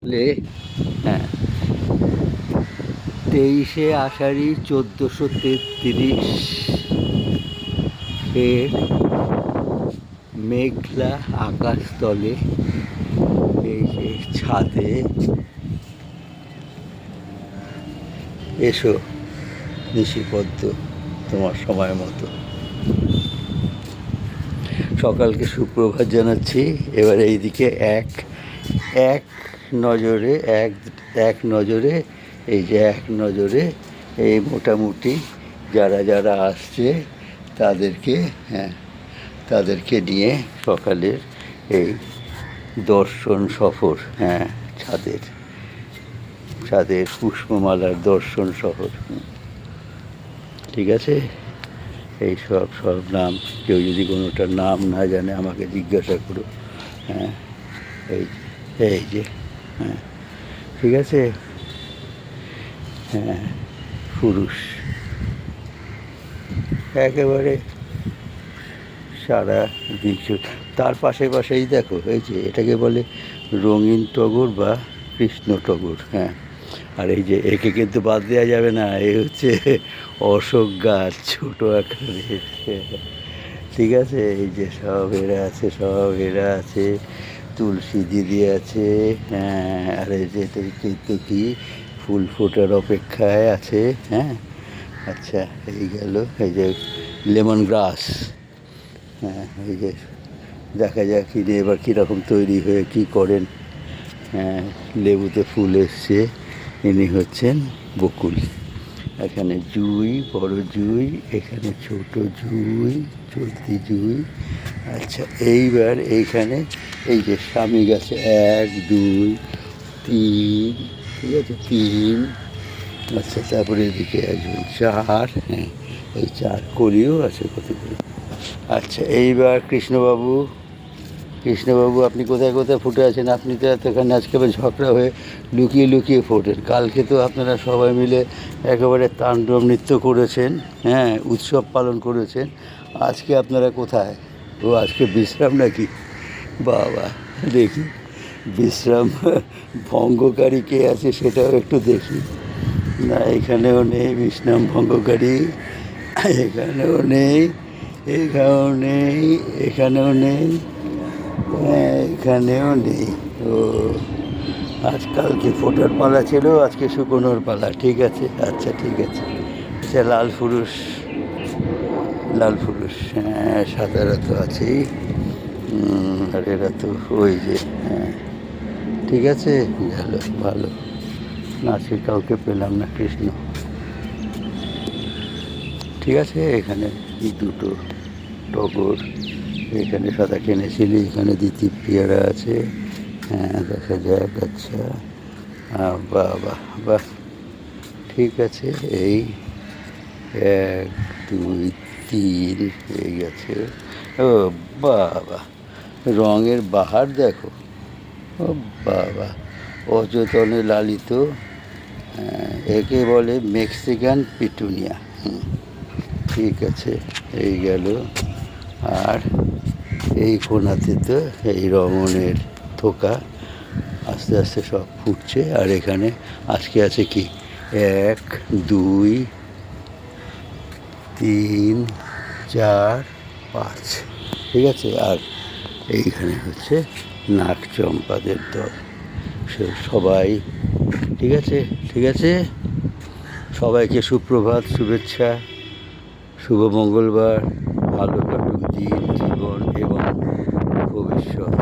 লে হ্যাঁ 23শে আষাঢ়ি 1433 এর মেঘলা আকাশতলে এই যে ছাদে এসো নিশিপদ্ম, তোমার সময় মতো। সকালকে সুপ্রভাত জানাচ্ছি। এবার এইদিকে এক এক নজরে এক নজরে এই যে এক নজরে এই মোটামুটি যারা যারা আসছে তাদেরকে তাদেরকে নিয়ে সকালের এই দর্শন সফর, ছাদের ছাদের পুষ্পমালার দর্শন সফর। ঠিক আছে, এই সব নাম, কেউ যদি কোনোটার নাম না জানে আমাকে জিজ্ঞাসা করো। হ্যাঁ, এই এই যে ঠিক আছে। পুরুষ একেবারে সারা দিক। তার পাশেই দেখো, এই যে এটাকে বলে রঙিন টগর বা কৃষ্ণ টগর। আর এই যে একে কিন্তু বাদ দেওয়া যাবে না, এই হচ্ছে অশোক গাছ, ছোটো আকারের। ঠিক আছে, এই যে সব এরা আছে, তুলসী দিদি আছে। আর এই যে তো কি ফুল ফোটার অপেক্ষায় আছে। আচ্ছা, এই গেল এই যে লেমন গ্রাস। এই যে দেখা যাক কিনে এবার কীরকম তৈরি হয়ে কি করেন। লেবুতে ফুল এসছে, ইনি হচ্ছেন বকুল। এখানে জুঁই, বড় জুঁই, এখানে ছোট জুঁই, চলতি জুঁই। আচ্ছা, এইবার এইখানে এই যে স্বামী গাছে 1 2 3, ঠিক আছে 3। আচ্ছা, তারপরে এদিকে একজন 4, এই 4 কলিও আছে কতগুলো। আচ্ছা, এইবার কৃষ্ণবাবু আপনি কোথায় কোথায় ফুটে আছেন? আপনি তো এতখানি আজকে ঝগড়া হয়ে লুকিয়ে ফোটেন। কালকে তো আপনারা সবাই মিলে একেবারে তাণ্ডব নৃত্য করেছেন, উৎসব পালন করেছেন। আজকে আপনারা কোথায়? ও আজকে বিশ্রাম নাকি? বাবা, দেখি বিশ্রাম ভঙ্গকারী কে আছে সেটাও একটু দেখি। না, এখানেও নেই বিশ্রাম ভঙ্গকারী, এখানেও নেই, এখানেও নেই, এখানেও নেই। ও আজকালকে ফোটার পালা ছিল, আজকে শুকোনোর পালা। ঠিক আছে, আচ্ছা ঠিক আছে। আচ্ছা, লাল পুরুষ, সাদারা তো আছেই। আর এরা তো ওই যে ঠিক আছে, গেল ভালো। নাচে কাউকে পেলাম না, কৃষ্ণ। ঠিক আছে, এখানে 2টো টগর, এখানে সাদা কিনেছিলি, এখানে দ্বিতীয় আছে। দেখা যাক। আচ্ছা, বাহ, ঠিক আছে। এই 1 2 3 এই গেছে। ও বাবা, রঙের বাহার দেখো। ও বাবা, অযতনে লালিত। একে বলে মেক্সিকান পিটুনিয়া। ঠিক আছে, এই গেল। আর এই কোনাতে তো এই রমণের থোকা, আস্তে আস্তে সব ফুটছে। আর এখানে আজকে আছে কি 1 2 3 4 5, ঠিক আছে। আর এইখানে হচ্ছে নাগচম্পাদের দল। সবাই ঠিক আছে। সবাইকে সুপ্রভাত, শুভেচ্ছা, শুভ মঙ্গলবার, ভালো কাটুক দিন, জীবন এবং ভবিষ্যৎ।